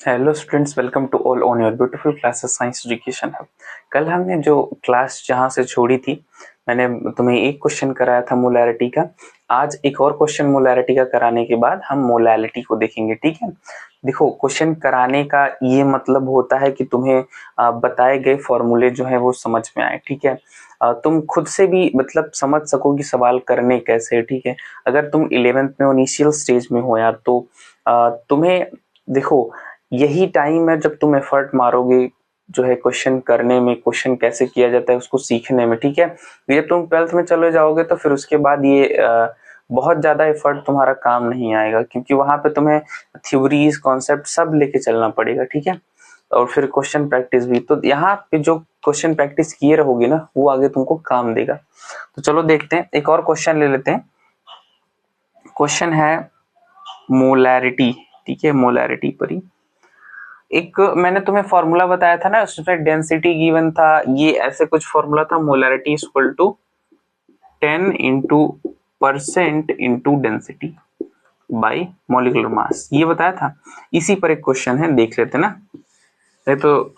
Hello students, welcome to all on your beautiful classes science education hub. कल हमने जो class जहां से छोड़ी थी, मैंने तुम्हें एक क्वेश्चन कराया था मोलैरिटी का। आज एक और क्वेश्चन मोलैरिटी का कराने के बाद हम मोलैलिटी को देखेंगे। ठीक है, देखो क्वेश्चन कराने का ये मतलब होता है कि तुम्हें बताए गए फॉर्मूले जो है वो समझ में आए। ठीक है, तुम खुद से भी मतलब समझ सको कि सवाल करने कैसे। ठीक है, अगर तुम 11th में इनिशियल स्टेज में हो यार, तो तुम्हें देखो यही टाइम है जब तुम एफर्ट मारोगे जो है क्वेश्चन करने में, क्वेश्चन कैसे किया जाता है उसको सीखने में। ठीक है, जब तुम 12th में चले जाओगे तो फिर उसके बाद ये बहुत ज्यादा एफर्ट तुम्हारा काम नहीं आएगा, क्योंकि वहां पे तुम्हें थ्योरीज कॉन्सेप्ट सब लेके चलना पड़ेगा। ठीक है, और फिर क्वेश्चन प्रैक्टिस भी। तो यहाँ पे जो क्वेश्चन प्रैक्टिस किए रहोगे ना, वो आगे तुमको काम देगा। तो चलो देखते हैं, एक और क्वेश्चन ले लेते हैं। क्वेश्चन है मोलैरिटी। ठीक है, मोलैरिटी पर ही एक मैंने तुम्हें फॉर्मूला बताया था ना, उसमें डेंसिटी गिवन था, ये ऐसे कुछ फॉर्मूला था, molarity equal to 10 into percent into density by molecular mass, ये बताया था। इसी पर एक क्वेश्चन है, देख लेते ना। ये तो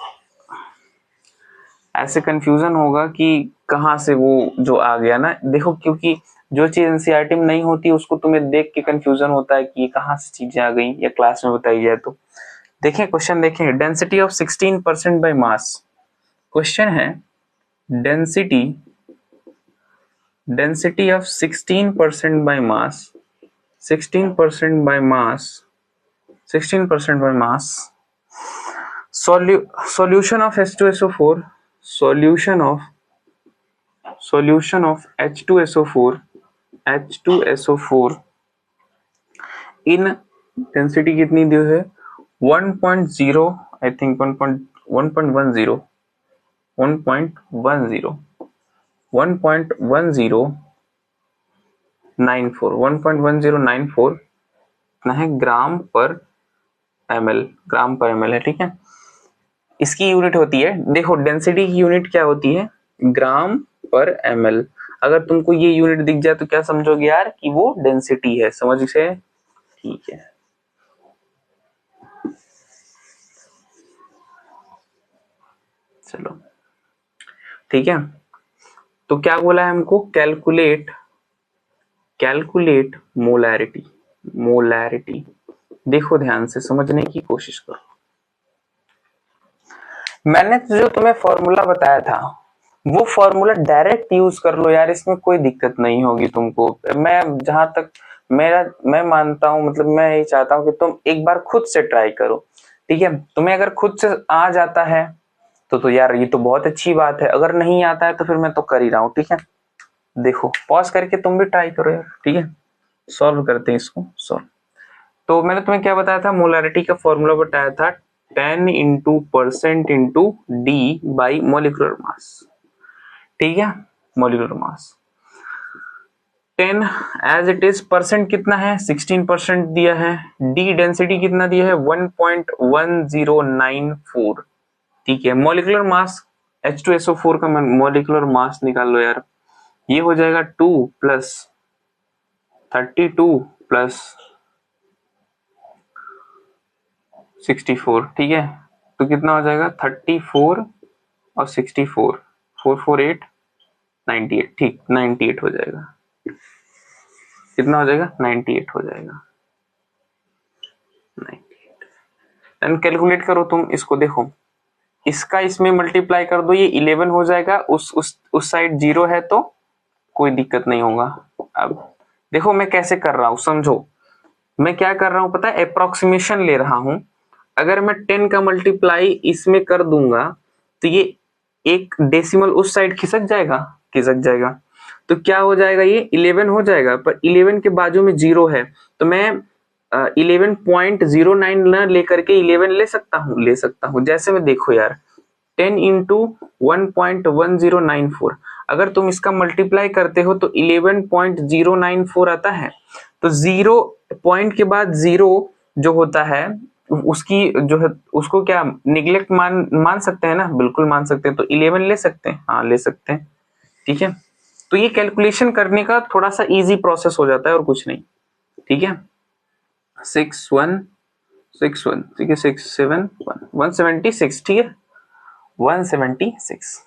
ऐसे कंफ्यूजन होगा कि कहाँ से वो जो आ गया ना, देखो क्योंकि जो चीज एनसीईआरटी में नहीं होती उसको तुम्हें देख के कंफ्यूजन होता है कि ये कहाँ से चीजें आ गई या क्लास में बताई जाए। तो देखें क्वेश्चन, देखें density of 16% by mass. Question है density density of 16% by mass, 16% by mass, 16% by mass, solution of H2SO4, solution of H2SO4, H2SO4 इन डेंसिटी कितनी दी है 1.0, आई थिंक 1.10 1.1094 कितना है, ग्राम पर ml, ग्राम पर ml है। ठीक है, इसकी यूनिट होती है, देखो डेंसिटी की यूनिट क्या होती है, ग्राम पर ml। अगर तुमको ये यूनिट दिख जाए तो क्या समझोगे यार कि वो डेंसिटी है, समझ से? ठीक है, चलो ठीक है। तो क्या बोला है हमको, कैलकुलेट मोलैरिटी। मोलैरिटी देखो ध्यान से समझने की कोशिश करो। मैंने जो तुम्हें फॉर्मूला बताया था वो फॉर्मूला डायरेक्ट यूज कर लो यार, इसमें कोई दिक्कत नहीं होगी तुमको। मैं जहां तक मैं मानता हूं, मतलब मैं यही चाहता हूं कि तुम एक बार खुद से ट्राई करो। ठीक है, तुम्हें अगर खुद से आ जाता है तो यार ये तो बहुत अच्छी बात है, अगर नहीं आता है तो फिर मैं तो कर ही रहा हूँ। ठीक है, देखो पॉज करके तुम भी ट्राई करो यार। ठीक है, सॉल्व करते हैं इसको, सॉल्व। तो मैंने तुम्हें क्या बताया था, मोलैरिटी का फॉर्मूला बताया था 10 into percent into D by molecular mass. ठीक है, molecular mass 10 as it is, percent कितना है 16% दिया है, डी डेंसिटी कितना दिया है 1.1094। ठीक है, मोलिकुलर मास H2SO4 का मोलिकुलर मास निकाल लो यार, ये हो जाएगा 2 प्लस 32 प्लस 64। ठीक है, तो कितना हो जाएगा 34 और 64, 448 98। ठीक, 98 हो जाएगा। कितना हो जाएगा 98 हो जाएगा, 98। देन कैलकुलेट करो तुम इसको, देखो इसका इसमें मल्टीप्लाई कर दो, ये 11 हो जाएगा, उस साइड 0 है तो कोई दिक्कत नहीं होगा। अब देखो मैं कैसे कर रहा हूं, समझो मैं क्या कर रहा हूं, पता है अप्रोक्सीमेशन ले रहा हूं। अगर मैं 10 का मल्टीप्लाई इसमें कर दूंगा तो ये एक डेसिमल उस साइड खिसक जाएगा। तो क्या हो जाएगा, ये 11 हो जाएगा, पर 11 के बाजू में 0 है, तो मैं 11.09 न लेकर के 11 ले सकता हूं। जैसे में देखो यार 10 इंटू 1.1094, अगर तुम इसका मल्टीप्लाई करते हो तो 11.094 आता है। तो 0 पॉइंट के बाद 0 जो होता है उसकी जो है उसको क्या निगलेक्ट मान सकते हैं ना, बिल्कुल मान सकते हैं। तो 11 ले सकते हैं, हाँ ले सकते हैं। ठीक है, तो ये कैलकुलेशन करने का थोड़ा सा इजी प्रोसेस हो जाता है और कुछ नहीं। ठीक है, 6 61, ठीक है, 671, 176, ठीक है, 176।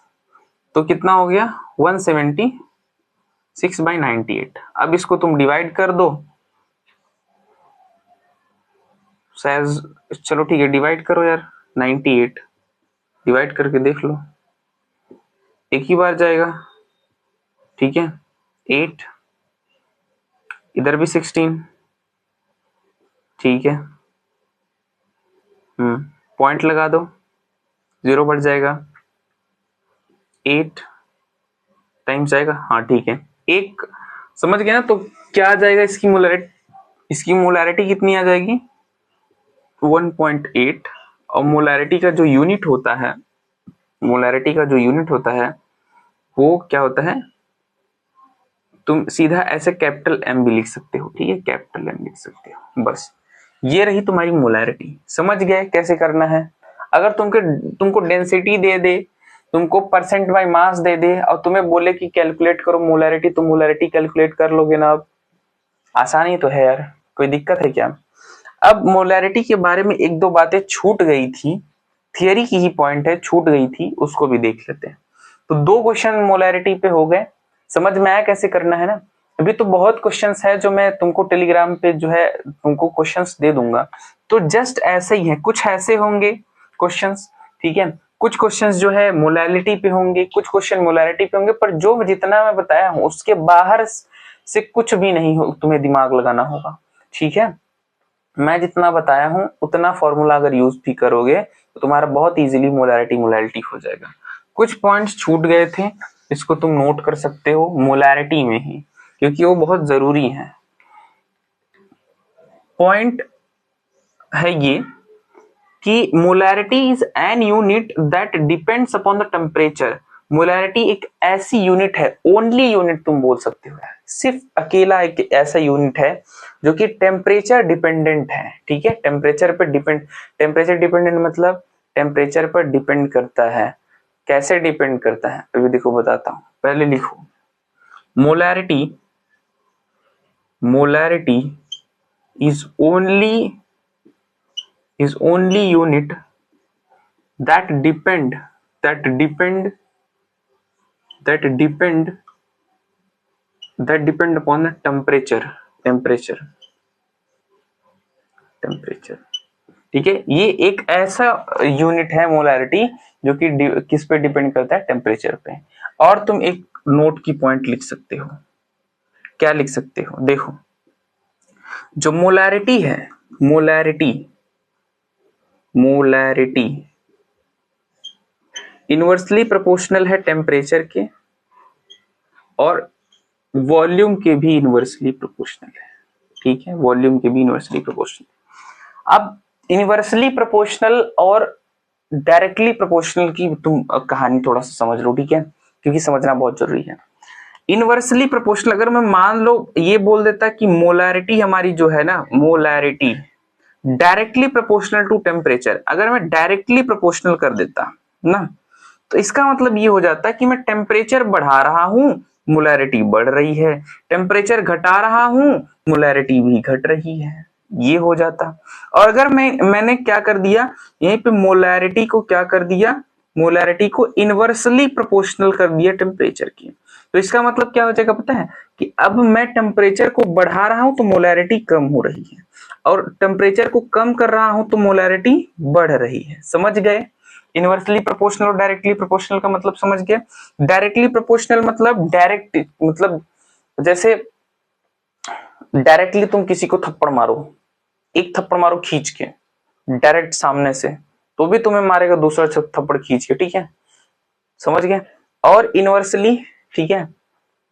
तो कितना हो गया 176/98। अब इसको तुम डिवाइड कर दो, शायद, चलो ठीक है डिवाइड करो यार, 98 डिवाइड करके देख लो, एक ही बार जाएगा, ठीक है, 8, इधर भी 16, ठीक है, पॉइंट लगा दो, 0 बढ़ जाएगा, 8 टाइम्स जाएगा, हाँ ठीक है, एक, समझ गए ना। तो क्या आ जाएगा इसकी मोलैरिटी कितनी आ जाएगी 1.8। और मोलैरिटी का जो यूनिट होता है, मोलैरिटी का जो यूनिट होता है वो क्या होता है, तुम सीधा ऐसे कैपिटल एम भी लिख सकते हो, ठीक है, कैपिटल एम लिख सकते हो, बस ये रही तुम्हारी मोलैरिटी। समझ गए कैसे करना है। अगर तुमको डेंसिटी दे दे, तुमको परसेंट बाय मास दे दे और तुम्हें बोले कि कैलकुलेट करो मोलैरिटी, तो मोलैरिटी कैलकुलेट कर लोगे ना। अब आसानी तो है यार, कोई दिक्कत है क्या। अब मोलैरिटी के बारे में एक दो बातें छूट गई थी, थियरी की ही पॉइंट है, छूट गई थी, उसको भी देख लेते हैं। तो 2 क्वेश्चन मोलैरिटी पे हो गए, समझ में आया कैसे करना है ना। अभी तो बहुत क्वेश्चंस है जो मैं तुमको टेलीग्राम पे जो है तुमको क्वेश्चंस दे दूंगा, तो जस्ट ऐसे ही है, कुछ ऐसे होंगे क्वेश्चंस, ठीक है, कुछ क्वेश्चंस जो है मोलैरिटी पे होंगे, कुछ क्वेश्चन मोलैरिटी पे होंगे, पर जो जितना मैं बताया हूं उसके बाहर से कुछ भी नहीं हो, तुम्हें दिमाग लगाना होगा, ठीक है। मैं जितना बताया हूं उतना फॉर्मूला अगर यूज भी करोगे तो तुम्हारा बहुत इजीली मोलैरिटी हो जाएगा। कुछ पॉइंट्स छूट गए थे, इसको तुम नोट कर सकते हो मोलैरिटी में ही, क्योंकि वो बहुत जरूरी है। पॉइंट है ये कि molarity is an unit that depends upon the temperature. Molarity एक ऐसी यूनिट है, ओनली यूनिट तुम बोल सकते हो, सिर्फ अकेला एक ऐसा यूनिट है जो कि टेम्परेचर डिपेंडेंट है, ठीक है, टेम्परेचर डिपेंडेंट मतलब टेम्परेचर पर डिपेंड करता है। कैसे डिपेंड करता है अभी देखो बताता हूं, पहले लिखो molarity, molarity is only unit that depend that depend that depend that depend upon the temperature, ठीक है। ये एक ऐसा यूनिट है मोलैरिटी जो कि किस पे डिपेंड करता है, टेम्परेचर पे। और तुम एक नोट की पॉइंट लिख सकते हो, क्या लिख सकते हो, देखो जो मोलैरिटी है, मोलैरिटी इनवर्सली प्रोपोर्शनल है टेम्परेचर के, और वॉल्यूम के भी इनवर्सली प्रोपोर्शनल है, ठीक है, वॉल्यूम के भी इनवर्सली प्रोपोर्शनल। अब इनवर्सली प्रोपोर्शनल और डायरेक्टली प्रोपोर्शनल की तुम कहानी थोड़ा सा समझ लो, ठीक है, क्योंकि समझना बहुत जरूरी है। इनवर्सली प्रोपोर्शनल अगर मैं मान लो ये बोल देता कि मोलैरिटी हमारी जो है ना, molarity directly proportional to temperature, अगर मैं डायरेक्टली प्रोपोर्शनल कर देता ना, तो इसका मतलब ये हो जाता है कि मैं टेम्परेचर बढ़ा रहा हूं, मोलैरिटी बढ़ रही है, टेम्परेचर घटा रहा हूं, मोलैरिटी भी घट रही है, ये हो जाता। और अगर मैंने क्या कर दिया, यहीं पे मोलैरिटी को क्या कर दिया, मोलैरिटी को इनवर्सली प्रोपोर्शनल कर दिया टेम्परेचर की, तो इसका मतलब क्या हो जाएगा पता है, कि अब मैं टेम्परेचर को बढ़ा रहा हूं तो मोलैरिटी कम हो रही है, और टेम्परेचर को कम कर रहा हूं तो मोलैरिटी बढ़ रही है। समझ गए। इनवर्सली प्रोपोर्शनल और डायरेक्टली प्रोपोर्शनल का मतलब समझ गए। डायरेक्टली प्रोपोर्शनल मतलब डायरेक्ट, मतलब जैसे डायरेक्टली तुम किसी को थप्पड़ मारो, एक थप्पड़ मारो खींच के डायरेक्ट सामने से, तो भी तुम्हें मारेगा दूसरा थप्पड़ खींच के, ठीक है, समझ गए। और इनवर्सली, ठीक है,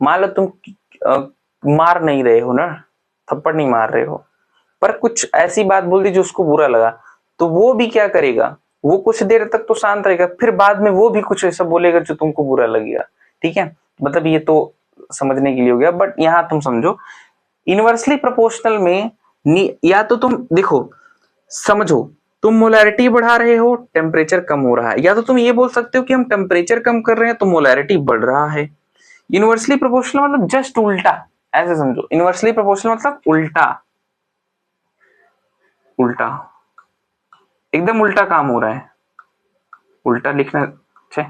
मान लो तुम मार नहीं रहे हो ना, थप्पड़ नहीं मार रहे हो, पर कुछ ऐसी बात बोल दी जो उसको बुरा लगा, तो वो भी क्या करेगा, वो कुछ देर तक तो शांत रहेगा, फिर बाद में वो भी कुछ ऐसा बोलेगा जो तुमको बुरा लगेगा, ठीक है। मतलब ये तो समझने के लिए हो गया, बट यहां तुम समझो इनवर्सली प्रोपोर्शनल में या तो तुम देखो, समझो, तुम मोलैरिटी बढ़ा रहे हो, टेम्परेचर कम हो रहा है, या तो तुम ये बोल सकते हो कि हम टेम्परेचर कम कर रहे हैं तो मोलैरिटी बढ़ रहा है। इनवर्सली प्रोपोर्शनल मतलब जस्ट उल्टा, ऐसे समझो, इनवर्सली प्रोपोर्शनल मतलब उल्टा, उल्टा, एकदम उल्टा काम हो रहा है। उल्टा लिखना अच्छा,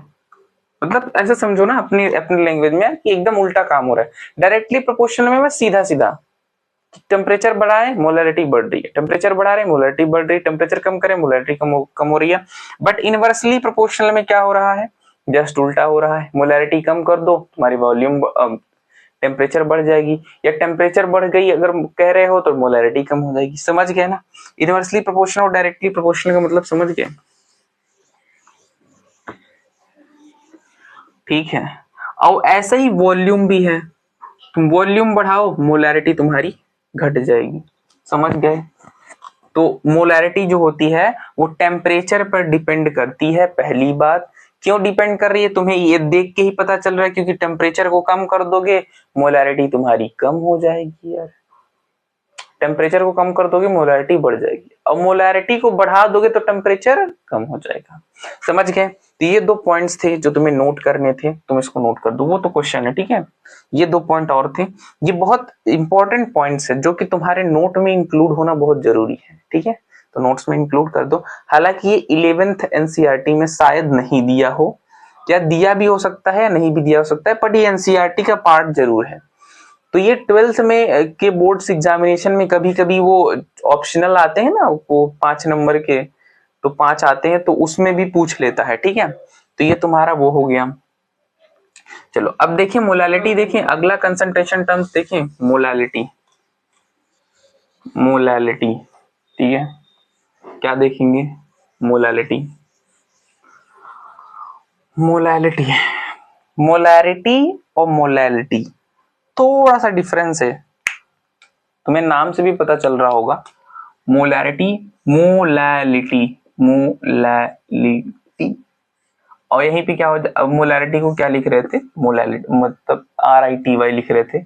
मतलब ऐसा समझो ना अपनी अपनी लैंग्वेज में कि एकदम उल्टा काम हो रहा है। डायरेक्टली प्रोपोर्शनल में बस सीधा सीधा टेम्परेचर बढ़ा है मोलैरिटी बढ़ रही है, टेम्परेचर बढ़ा रहे मोलैरिटी बढ़ रही है, टेम्परेचर कम करें मोलैरिटी कम हो रही है। बट इनवर्सली प्रोपोर्शनल में क्या हो रहा है, जस्ट उल्टा हो रहा है। मोलैरिटी कम कर दो तुम्हारी वॉल्यूम टेम्परेचर बढ़ जाएगी, या टेम्परेचर बढ़ गई अगर कह रहे हो तो मोलैरिटी कम हो जाएगी। समझ गए ना, इनवर्सली प्रोपोर्शनल और डायरेक्टली प्रोपोर्शनल का मतलब समझ गए। ठीक है, और ऐसा ही वॉल्यूम भी है, तुम वॉल्यूम बढ़ाओ मोलैरिटी तुम्हारी घट जाएगी। समझ गए। तो मोलैरिटी जो होती है वो टेम्परेचर पर डिपेंड करती है। पहली बात, क्यों डिपेंड कर रही है तुम्हें ये देख के ही पता चल रहा है, क्योंकि टेम्परेचर को कम कर दोगे मोलैरिटी तुम्हारी कम हो जाएगी। यार टेम्परेचर को कम कर दोगे मोलैरिटी बढ़ जाएगी, और मोलैरिटी को बढ़ा दोगे तो टेम्परेचर कम हो जाएगा। समझ गए। तो ये दो पॉइंट्स थे जो तुम्हें नोट करने थे, तुम इसको नोट कर दो, वो तो क्वेश्चन है। ठीक है, ये दो पॉइंट और थे, ये बहुत इंपॉर्टेंट पॉइंट्स है जो कि तुम्हारे नोट में इंक्लूड होना बहुत जरूरी है। ठीक है, तो नोट्स में इंक्लूड कर दो। हालांकि ये 11th एनसीईआरटी में शायद नहीं दिया हो, या दिया भी हो सकता है या नहीं भी दिया हो सकता है, बट ये एनसीईआरटी का पार्ट जरूर है। तो ये 12th में के बोर्ड्स एग्जामिनेशन में कभी कभी वो ऑप्शनल आते हैं ना, वो 5 नंबर के, तो 5 आते हैं, तो उसमें भी पूछ लेता है। ठीक है, तो ये तुम्हारा वो हो गया। चलो अब देखिए मोलैलिटी, देखिए अगला कंसंट्रेशन टर्म्स देखिए मोलैलिटी। मोलैलिटी ठीक है, क्या देखेंगे, मोलैलिटी। मोलैलिटी, मोलैरिटी और मोलैलिटी थोड़ा सा डिफरेंस है, तुम्हें नाम से भी पता चल रहा होगा। मोलैरिटी, मोलैलिटी, मोलैलिटी, और यहीं पे क्या होता है, मोलैरिटी को क्या लिख रहे थे, मोलैलिटी मतलब RITY लिख रहे थे।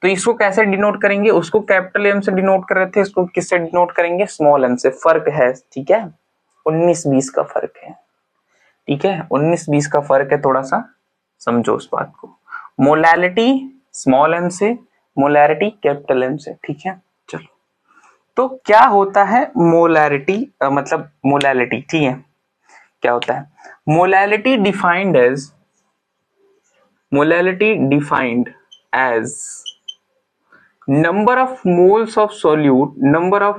तो इसको कैसे डिनोट करेंगे, उसको कैपिटल M से डिनोट कर रहे थे, इसको किससे डिनोट करेंगे, स्मॉल m से। फर्क है, ठीक है, 19-20 का फर्क है। ठीक है, 19-20 का फर्क है, थोड़ा सा समझो उस बात को। मोलैलिटी स्मॉल m से, मोलैरिटी कैपिटल M से। ठीक है, चलो तो क्या होता है मोलैरिटी, मतलब मोलैलिटी। ठीक है, क्या होता है molality, defined as, molality defined as number of moles of solute, number of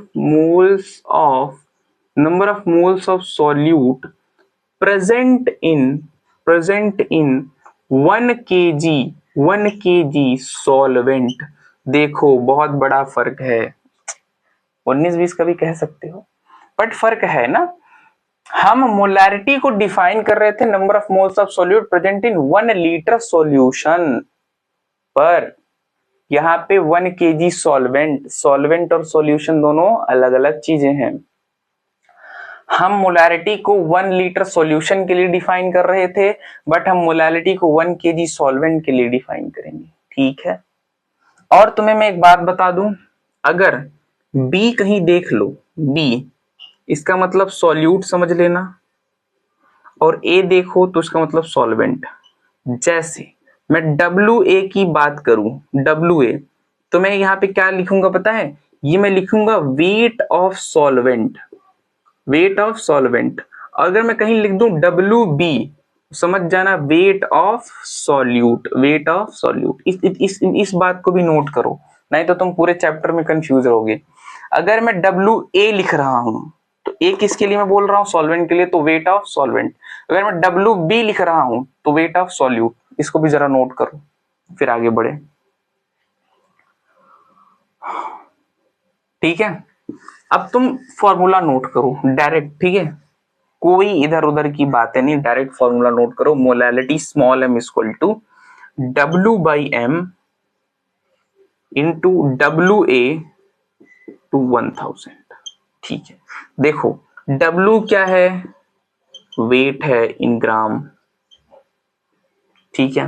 moles of solute present in 1 kg solvent। देखो बहुत बड़ा फर्क है, 19-20 का भी कह सकते हो, बट फर्क है ना। हम मोलैरिटी को डिफाइन कर रहे थे number of moles of solute present in 1 litre solution पर, यहाँ पे 1 kg सॉल्वेंट, सॉल्वेंट और सॉल्यूशन दोनों अलग अलग चीजें हैं। हम मोलैरिटी को 1 लीटर सॉल्यूशन के लिए डिफाइन कर रहे थे, बट हम मोलैरिटी को 1 kg सॉल्वेंट के लिए डिफाइन करेंगे। ठीक है, और तुम्हें मैं एक बात बता दूं, अगर बी कहीं देख लो, बी इसका मतलब सॉल्यूट समझ लेना, और ए देखो तो इसका मतलब सॉल्वेंट। जैसे मैं WA की बात करूं, WA, तो मैं यहाँ पे क्या लिखूंगा पता है, ये मैं लिखूंगा wait of solvent, weight of solvent. अगर मैं कहीं लिख दूं WB, समझ जाना weight of solute, weight of solute. इस बात को भी नोट करो, नहीं तो तुम पूरे चैप्टर में कंफ्यूज रहोगे। अगर मैं WA लिख रहा हूं तो ए किसके लिए मैं बोल रहा हूं, सॉल्वेंट के लिए, तो वेट ऑफ सॉल्वेंट। अगर मैं WB लिख रहा हूं तो वेट ऑफ सॉल्यूट। इसको भी जरा नोट करो, फिर आगे बढ़े। ठीक है, अब तुम फॉर्मूला नोट करो डायरेक्ट। ठीक है, कोई इधर उधर की बातें नहीं, डायरेक्ट फॉर्मूला नोट करो। Molality small m equal to W/m into WA to 1000। ठीक है, देखो W क्या है, वेट है इन ग्राम। ठीक है,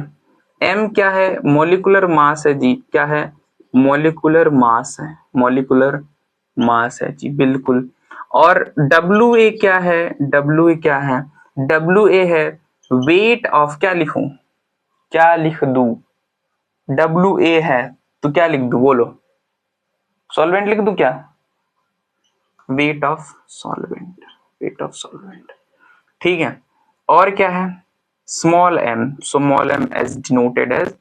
M क्या है, मोलिकुलर मास है जी, क्या है, मोलिकुलर मास है, मोलिकुलर मास है जी, बिल्कुल। और WA क्या है, WA क्या है, WA है वेट ऑफ, क्या लिखूं, क्या लिख दूं, WA है तो क्या लिख दूं, बोलो, सॉल्वेंट लिख दूं क्या, weight of solvent, weight of solvent, ठीक है। और क्या है, small m, small m as denoted as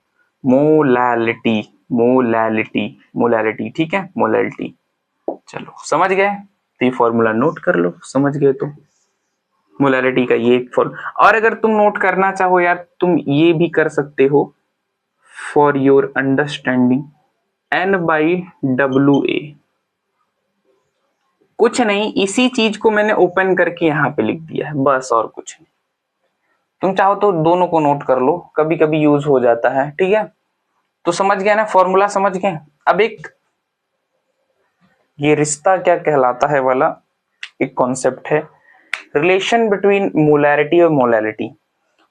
molality, molality, molality, ठीक है, मोलैलिटी। चलो समझ गए, तो ये फॉर्मूला नोट कर लो, समझ गए तो मोलैलिटी का ये एक फॉर्मूला। और अगर तुम नोट करना चाहो यार, तुम ये भी कर सकते हो, फॉर योर अंडरस्टैंडिंग, N/WA, कुछ नहीं, इसी चीज को मैंने ओपन करके यहाँ पे लिख दिया है, बस और कुछ नहीं। तुम चाहो तो दोनों को नोट कर लो, कभी कभी यूज हो जाता है, ठीक है। तो समझ गया ना, फॉर्मूला समझ गए। अब एक ये रिश्ता क्या कहलाता है वाला एक कॉन्सेप्ट है, रिलेशन बिटवीन मोलैरिटी और मोलैलिटी।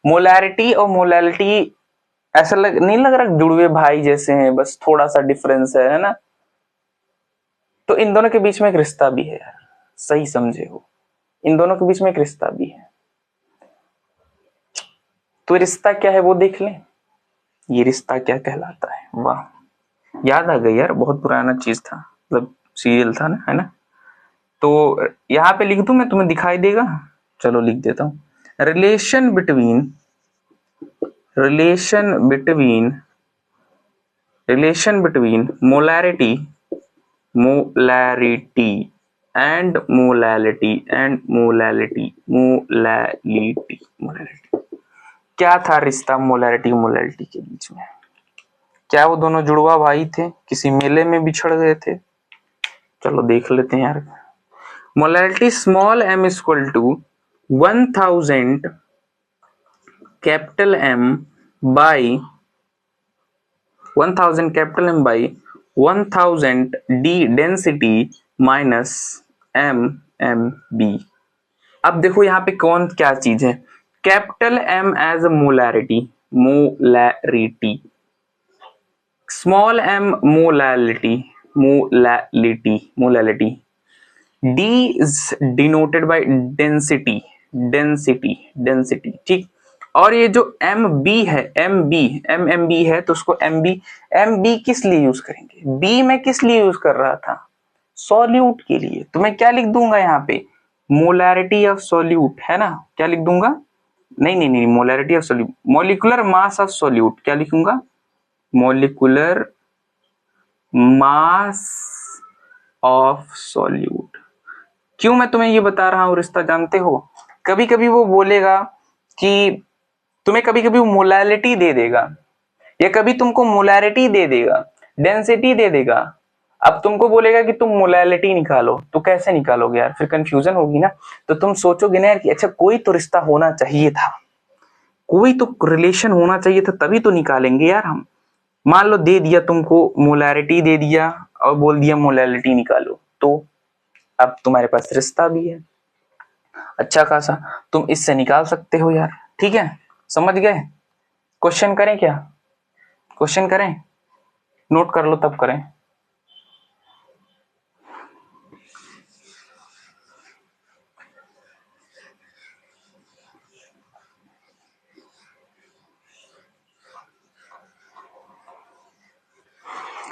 मोलैरिटी और मोलैलिटी ऐसा नहीं लग रहा जुड़वे भाई जैसे हैं, बस थोड़ा सा डिफरेंस है ना। तो इन दोनों के बीच में एक रिश्ता भी है यार, सही समझे हो, इन दोनों के बीच में एक रिश्ता भी है। तो रिश्ता क्या है वो देख लें, ये रिश्ता क्या कहलाता है। वाह, याद आ गई यार, बहुत पुराना चीज था, मतलब सीरियल था ना, है ना। तो यहाँ पे लिख दूं मैं, तुम्हें दिखाई देगा, चलो लिख देता हूं। Relation between, relation between, relation between molarity, molarity and molality, and molality, molality, molality. क्या था रिश्ता मोलैरिटी मोलैलिटी के बीच में? क्या वो दोनों जुड़वा भाई थे, किसी मेले में बिछड़ गए थे? चलो देख लेते हैं यार। Molarity small m equal to 1000 capital M by 1000 capital M by 1000 D density minus MMB। अब देखो यहाँ पे कौन क्या चीज है, capital M as molarity, molarity, small m molality, molality, molality, D is denoted by density, density, density, ठीक। और ये जो MB है, MB है, तो उसको MB किस लिए यूज करेंगे, B में किस लिए यूज कर रहा था, सॉल्यूट के लिए। तो मैं क्या लिख दूंगा यहाँ पे, मोलैरिटी ऑफ सॉल्यूट, है ना, क्या लिख दूंगा, नहीं, molarity of solute, molecular mass of solute, क्या लिखूंगा, मॉलिक्यूलर मास ऑफ सॉल्यूट। क्यों मैं तुम्हें ये बता रहा हूं रिश्ता, जानते हो, कभी कभी वो बोलेगा कि तुम्हें कभी कभी मोलैलिटी दे देगा, या कभी तुमको मोलैरिटी दे देगा, डेंसिटी दे देगा। अब तुमको बोलेगा कि तुम मोलैलिटी निकालो, तो कैसे निकालोगे यार, फिर कंफ्यूजन होगी ना। तो तुम सोचोगे ना यार कि अच्छा कोई तो रिश्ता होना चाहिए था, कोई तो रिलेशन होना चाहिए था, तभी तो निकालेंगे यार हम। मान लो दे दिया तुमको, मोलैरिटी दे दिया और बोल दिया मोलैलिटी निकालो, तो अब तुम्हारे पास रिश्ता भी है अच्छा खासा, तुम इससे निकाल सकते हो यार, ठीक है, समझ गए। क्वेश्चन करें क्या, क्वेश्चन करें, नोट कर लो तब करें।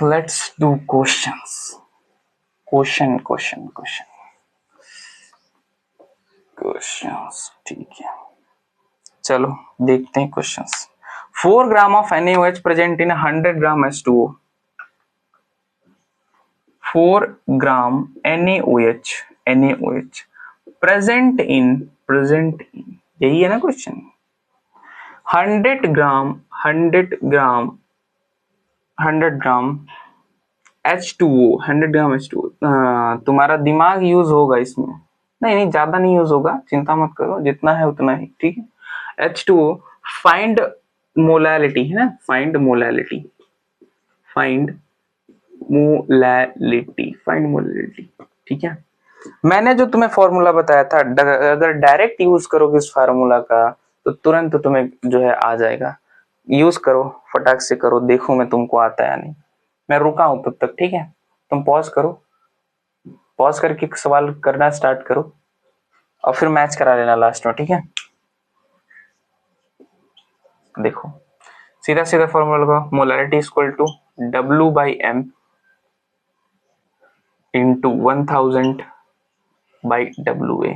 लेट्स डू क्वेश्चंस, क्वेश्चन, ठीक है, चलो देखते हैं questions. 4 gram of NaOH present in 100 gram H2O, 4 gram NaOH present in, यही है ना क्वेश्चन। 100 ग्राम, 100 ग्राम H2O, 100 ग्राम H2O, तुम्हारा दिमाग यूज होगा इसमें, नहीं ज्यादा नहीं यूज होगा, चिंता मत करो, जितना है उतना ही, ठीक है। H2O, फाइंड मोलैलिटी, है ना, फाइंड मोलैलिटी, फाइंड मोलैलिटी, ठीक है। मैंने जो तुम्हें फॉर्मूला बताया था, अगर डायरेक्ट यूज करोगे इस फार्मूला का, तो तुरंत तुम्हें जो है आ जाएगा। यूज करो, फटाक से करो, देखो मैं तुमको आता है या नहीं। मैं रुका हूं तब तक, ठीक है, तुम पॉज करो, पॉज करके सवाल करना स्टार्ट करो, और फिर मैच करा लेना लास्ट में, ठीक है। देखो सीधा सीधा फॉर्मूला लगाओ, molarity equal to W/M into 1000 by WA।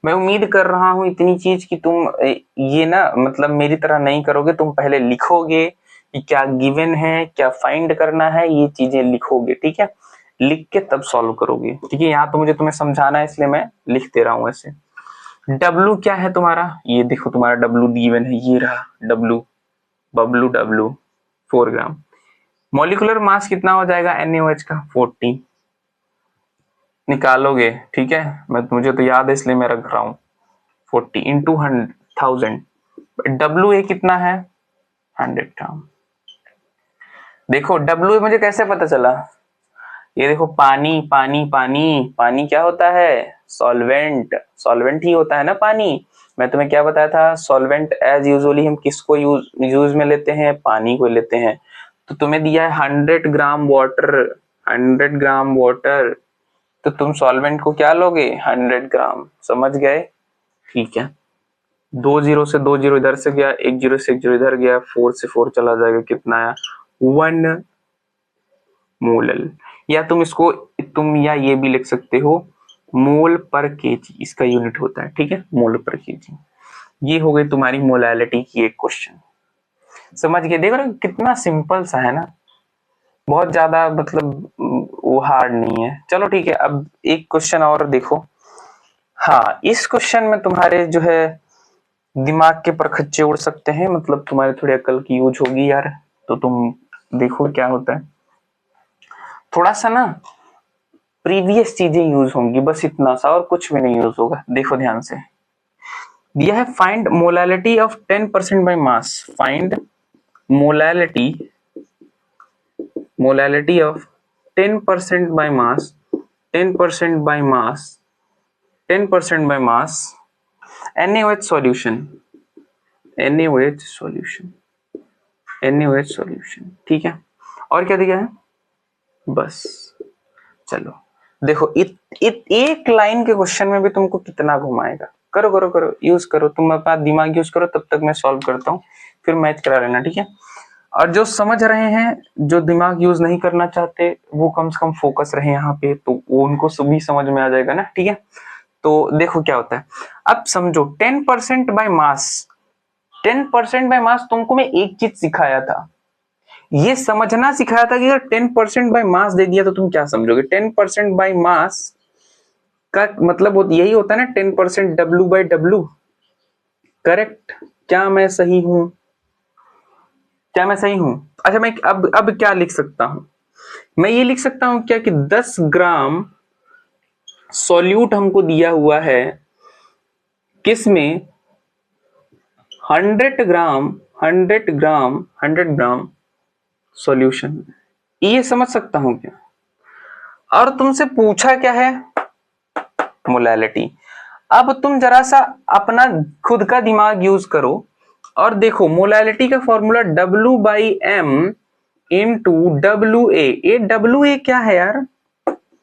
मैं उम्मीद कर रहा हूं इतनी चीज कि तुम ये ना मतलब मेरी तरह नहीं करोगे, तुम पहले लिखोगे कि क्या गिवन है, क्या फाइंड करना है, ये चीजें लिखोगे, ठीक है। लिख के तब सॉल्व करोगे, ठीक है। यहाँ तो मुझे तुम्हें समझाना है इसलिए मैं लिख दे रहा हूँ ऐसे। डब्लू क्या है तुम्हारा, ये देखो तुम्हारा डब्लू गिवन है, ये रहा डब्लू, बब्लू डब्लू 4 ग्राम। मॉलिक्यूलर मास कितना हो जाएगा NaOH का 40, निकालोगे, ठीक है। मुझे तो याद है इसलिए मैं रख रहा हूँ 40 इंटू 1000। WA कितना है 100 ग्राम। देखो WA मुझे कैसे पता चला, ये देखो पानी पानी पानी, पानी क्या होता है सॉल्वेंट, सॉल्वेंट ही होता है ना पानी। मैं तुम्हें क्या बताया था, सॉल्वेंट एज यूजुअली हम किसको यूज में लेते हैं, पानी को लेते हैं। तो तुम्हें दिया है 100 ग्राम वाटर, 100 ग्राम वाटर, तो तुम सॉल्वेंट को क्या लोगे 100 ग्राम, समझ गए, ठीक है। 2 जीरो से 2 जीरो इधर से गया, 1 जीरो से 1 जीरो इधर गया, 4 से 4 चला जाएगा, कितना आया 1 मोलल। या तुम इसको तुम या ये भी लिख सकते हो मोल पर केजी, इसका यूनिट होता है, ठीक है, मोल पर केजी। ये हो गई तुम्हारी मोलैलिटी की एक क्वेश्चन, समझ गए। देखो ना कितना सिंपल सा है ना, बहुत ज्यादा मतलब वो हार्ड नहीं है। चलो ठीक है, अब एक क्वेश्चन और देखो। हाँ, इस क्वेश्चन में तुम्हारे जो है दिमाग के परखच्चे उड़ सकते हैं, मतलब तुम्हारे थोड़ी अकल की यूज होगी यार। तो तुम देखो क्या होता है, थोड़ा सा ना प्रीवियस चीजें यूज होंगी, बस इतना सा, और कुछ भी नहीं यूज होगा। देखो ध्यान से, दिया है find molality of 10% by mass, find molality, molality of 10% by mass, 10% by mass, 10% by mass NaOH solution, NaOH solution, NaOH solution, ठीक है। और क्या दिया है, बस। चलो देखो एक लाइन के क्वेश्चन में भी तुमको कितना घुमाएगा। करो करो करो, यूज करो, तुम अपना दिमाग यूज करो, तब तक मैं सॉल्व करता हूँ, फिर मैच करा लेना, ठीक है। और जो समझ रहे हैं, जो दिमाग यूज नहीं करना चाहते, वो कम से कम फोकस रहे यहाँ पे, तो वो उनको सभी समझ में आ जाएगा ना, ठीक है। तो देखो क्या होता है, अब समझो 10% बाय मास, 10% बाय मास तुमको मैं एक चीज सिखाया था, ये समझना सिखाया था कि अगर 10% बाय मास दे दिया तो तुम क्या समझोगे। 10% बाय मास का मतलब यही होता है ना, 10% W/W, करेक्ट। क्या मैं सही हूं, क्या मैं सही हूं। अच्छा, मैं अब क्या लिख सकता हूं, मैं ये लिख सकता हूं क्या कि 10 ग्राम सॉल्यूट हमको दिया हुआ है, किसमें 100 ग्राम, 100 ग्राम, 100 ग्राम सॉल्यूशन, ये समझ सकता हूं क्या। और तुमसे पूछा क्या है, मोलैलिटी। अब तुम जरा सा अपना खुद का दिमाग यूज करो और देखो, मोलैलिटी का फॉर्मूला W/M इंटू WA। ये WA क्या है यार,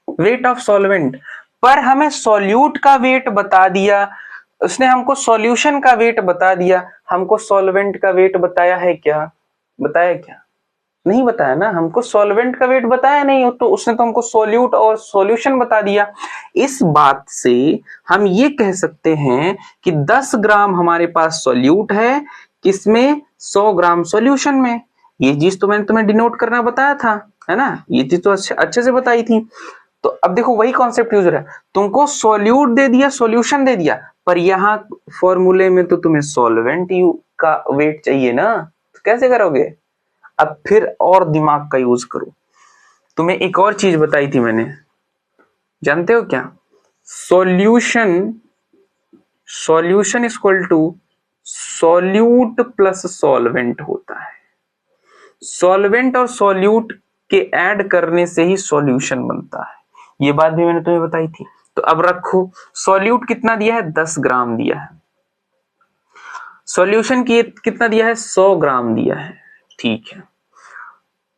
वेट ऑफ सॉल्वेंट। पर हमें सॉल्यूट का वेट बता दिया, उसने हमको सॉल्यूशन का वेट बता दिया, हमको सॉल्वेंट का वेट बताया है क्या, बताया क्या, नहीं बताया ना, हमको सॉल्वेंट का वेट बताया नहीं, तो उसने तो हमको सॉल्यूट और सॉल्यूशन बता दिया। इस बात से हम ये कह सकते हैं कि 10 ग्राम हमारे पास सॉल्यूट है, किसमें 100 ग्राम सॉल्यूशन में। ये चीज तो मैंने तुम्हें डिनोट करना बताया था, है ना, ये चीज तो अच्छे से बताई थी। तो अब देखो वही कॉन्सेप्ट यूज है, तुमको सॉल्यूट दे दिया, सॉल्यूशन दे दिया, पर यहाँ फॉर्मूले में तो तुम्हें सॉल्वेंट का वेट चाहिए ना, तो कैसे करोगे। अब फिर और दिमाग का यूज करो, तुम्हें एक और चीज बताई थी मैंने, जानते हो क्या, solution, solution equal to solute plus solvent होता है। सॉल्वेंट और सॉल्यूट के ऐड करने से ही सॉल्यूशन बनता है, ये बात भी मैंने तुम्हें बताई थी। तो अब रखो, सॉल्यूट कितना दिया है 10 ग्राम दिया है, सॉल्यूशन की कितना दिया है 100 ग्राम दिया है, ठीक है,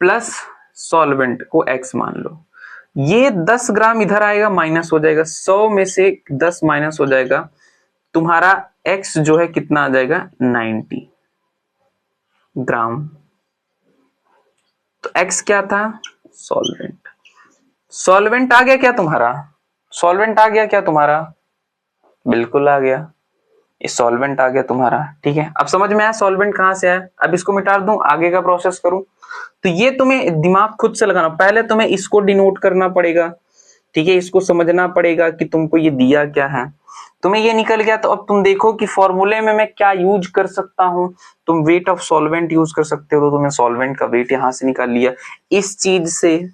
प्लस सॉल्वेंट को X मान लो। ये 10 ग्राम इधर आएगा, माइनस हो जाएगा, 100 में से 10 माइनस हो जाएगा, तुम्हारा X जो है कितना आ जाएगा 90 ग्राम। तो X क्या था, सॉल्वेंट। सॉल्वेंट आ गया क्या तुम्हारा, सॉल्वेंट आ गया क्या तुम्हारा, बिल्कुल आ गया, ये सॉल्वेंट आ गया तुम्हारा। ठीक है, अब समझ में आया सॉल्वेंट कहाँ से आया। अब इसको मिटा दूं, आगे का प्रोसेस करूं, तो ये तुम्हें दिमाग खुद से लगाना, पहले तुम्हें इसको डिनोट करना पड़ेगा। ठीक है, इसको समझना पड़ेगा कि तुमको ये दिया क्या है। तुम्हें ये निकल गया तो अब तुम देखो कि फॉर्मूले में मैं क्या यूज कर सकता हूं। तुम वेट ऑफ सॉल्वेंट यूज कर सकते हो, तो तुमने सॉल्वेंट का वेट यहां से निकाल लिया इस चीज से।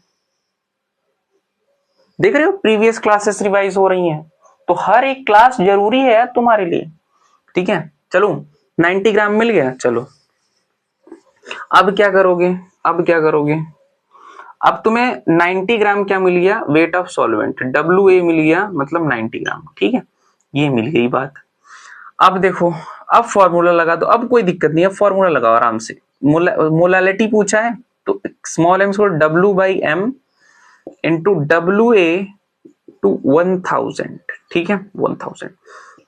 देख रहे हो प्रीवियस क्लासेस रिवाइज हो रही हैं, तो हर एक क्लास जरूरी है तुम्हारे लिए। ठीक है, चलो 90 ग्राम मिल गया। चलो अब क्या करोगे, अब क्या करोगे, अब तुम्हें 90 ग्राम क्या मिल गया, वेट ऑफ सॉल्वेंट, WA मिल गया, मतलब 90 ग्राम। ठीक है, ये मिल गई बात। अब देखो, अब फॉर्मूला लगा दो, अब कोई दिक्कत नहीं है, फॉर्मूला लगाओ आराम से। मोलालिटी पूछा है तो स्मॉल m को W/m इंटू WA टू 1000। ठीक है, 1000।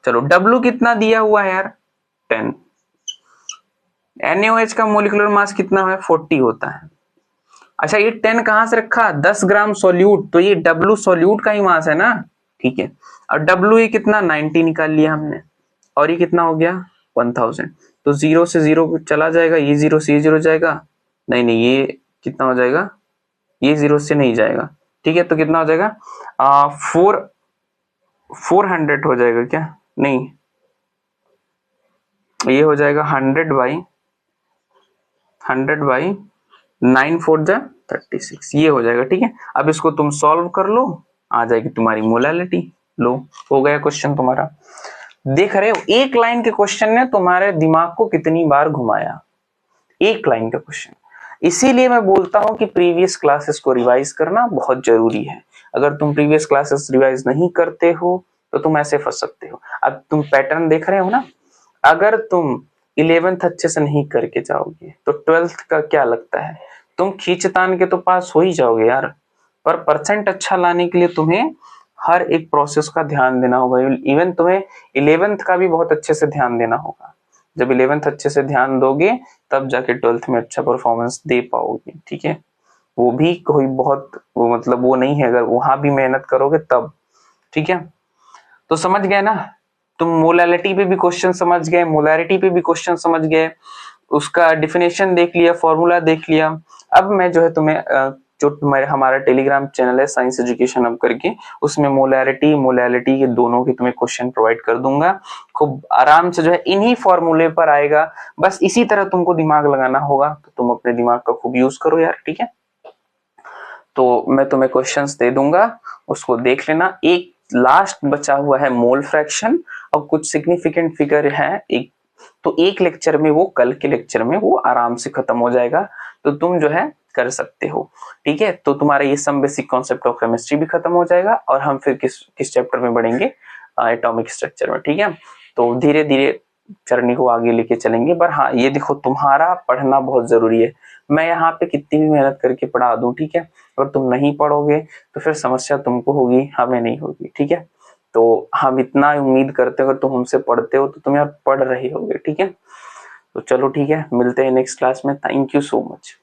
चलो W कितना दिया हुआ है यार, 10। NaOH का मोलिकुलर मास कितना है, 40 होता है। अच्छा, ये 10 कहां से रखा, 10 ग्राम सोल्यूट, तो ये W सोल्यूट का ही मास है ना। ठीक है, और WA कितना, 90 निकाल लिया हमने, और ये कितना हो गया, 1000। तो 0 से 0 चला जाएगा, ये 0 से ये 0 जाएगा, नहीं नहीं ये कितना हो जाएगा, ये 0 से नहीं जाएगा। ठीक है, तो कितना हो जाएगा, 400 हो जाएगा क्या, नहीं ये हो जाएगा 100/9 4 जा 36, ये हो जाएगा। ठीक है, अब इसको तुम सॉल्व कर लो, आ जाएगी तुम्हारी मोलालिटी। लो, हो गया क्वेश्चन तुम्हारा। देख रहे हो एक लाइन के क्वेश्चन ने तुम्हारे दिमाग को कितनी बार घुमाया, एक लाइन का क्वेश्चन। इसीलिए मैं बोलता हूं कि प्रीवियस क्लासेस को रिवाइज करना बहुत जरूरी है। अगर तुम प्रीवियस क्लासेस रिवाइज नहीं करते हो तो तुम ऐसे फंस सकते हो। अब तुम पैटर्न देख रहे हो ना, अगर तुम 11th अच्छे से नहीं करके जाओगे तो 12th का क्या लगता है, तुम खींचतान के तो पास हो ही जाओगे यार, पर परसेंट अच्छा लाने के लिए तुम्हें हर एक प्रोसेस का ध्यान देना होगा। इवन तुम्हें 11th का भी बहुत अच्छे से ध्यान देना होगा। जब 11th अच्छे से ध्यान दोगे तब जाके 12th में अच्छा परफॉर्मेंस दे पाओगे। ठीक है, वो भी कोई बहुत वो मतलब वो नहीं है, अगर वहां भी मेहनत करोगे तब। ठीक है, तो समझ गए ना, तुम मोलालिटी पे भी क्वेश्चन समझ गए, मोलारिटी पे भी क्वेश्चन समझ गए, उसका डिफिनेशन देख लिया, फॉर्मूला देख लिया। अब मैं जो है तुम्हें जो तुम्हारे हमारा टेलीग्राम चैनल है साइंस एजुकेशन अब करके, उसमें मोलालिटी के दोनों के तुम्हें क्वेश्चन प्रोवाइड कर दूंगा। खूब आराम से जो है इन्हीं फॉर्मूले पर आएगा, बस इसी तरह तुमको दिमाग लगाना होगा, तो तुम अपने दिमाग का खूब यूज करो यार। ठीक है, तो मैं तुम्हें क्वेश्चंस दे दूंगा, उसको देख लेना। एक लास्ट बचा हुआ है मोल फ्रैक्शन और कुछ सिग्निफिकेंट फिगर है एक, तो एक लेक्चर में वो, कल के लेक्चर में वो आराम से खत्म हो जाएगा, तो तुम जो है कर सकते हो। ठीक है, तो तुम्हारा ये some basic concept of chemistry भी खत्म हो जाएगा, और हम फिर किस चैप्टर में बढ़ेंगे, एटॉमिक स्ट्रक्चर में। ठीक है, तो धीरे धीरे जर्नी को आगे लेके चलेंगे। पर हाँ, ये देखो तुम्हारा पढ़ना बहुत जरूरी है। मैं यहाँ पे कितनी भी मेहनत करके पढ़ा दूं, ठीक है, अगर तुम नहीं पढ़ोगे तो फिर समस्या तुमको होगी, हमें नहीं होगी। ठीक है, तो हम इतना उम्मीद करते हो, अगर तुम हमसे पढ़ते हो तो तुम यार पढ़ रहे होगे। ठीक है, तो चलो ठीक है, मिलते हैं नेक्स्ट क्लास में। Thank you so much.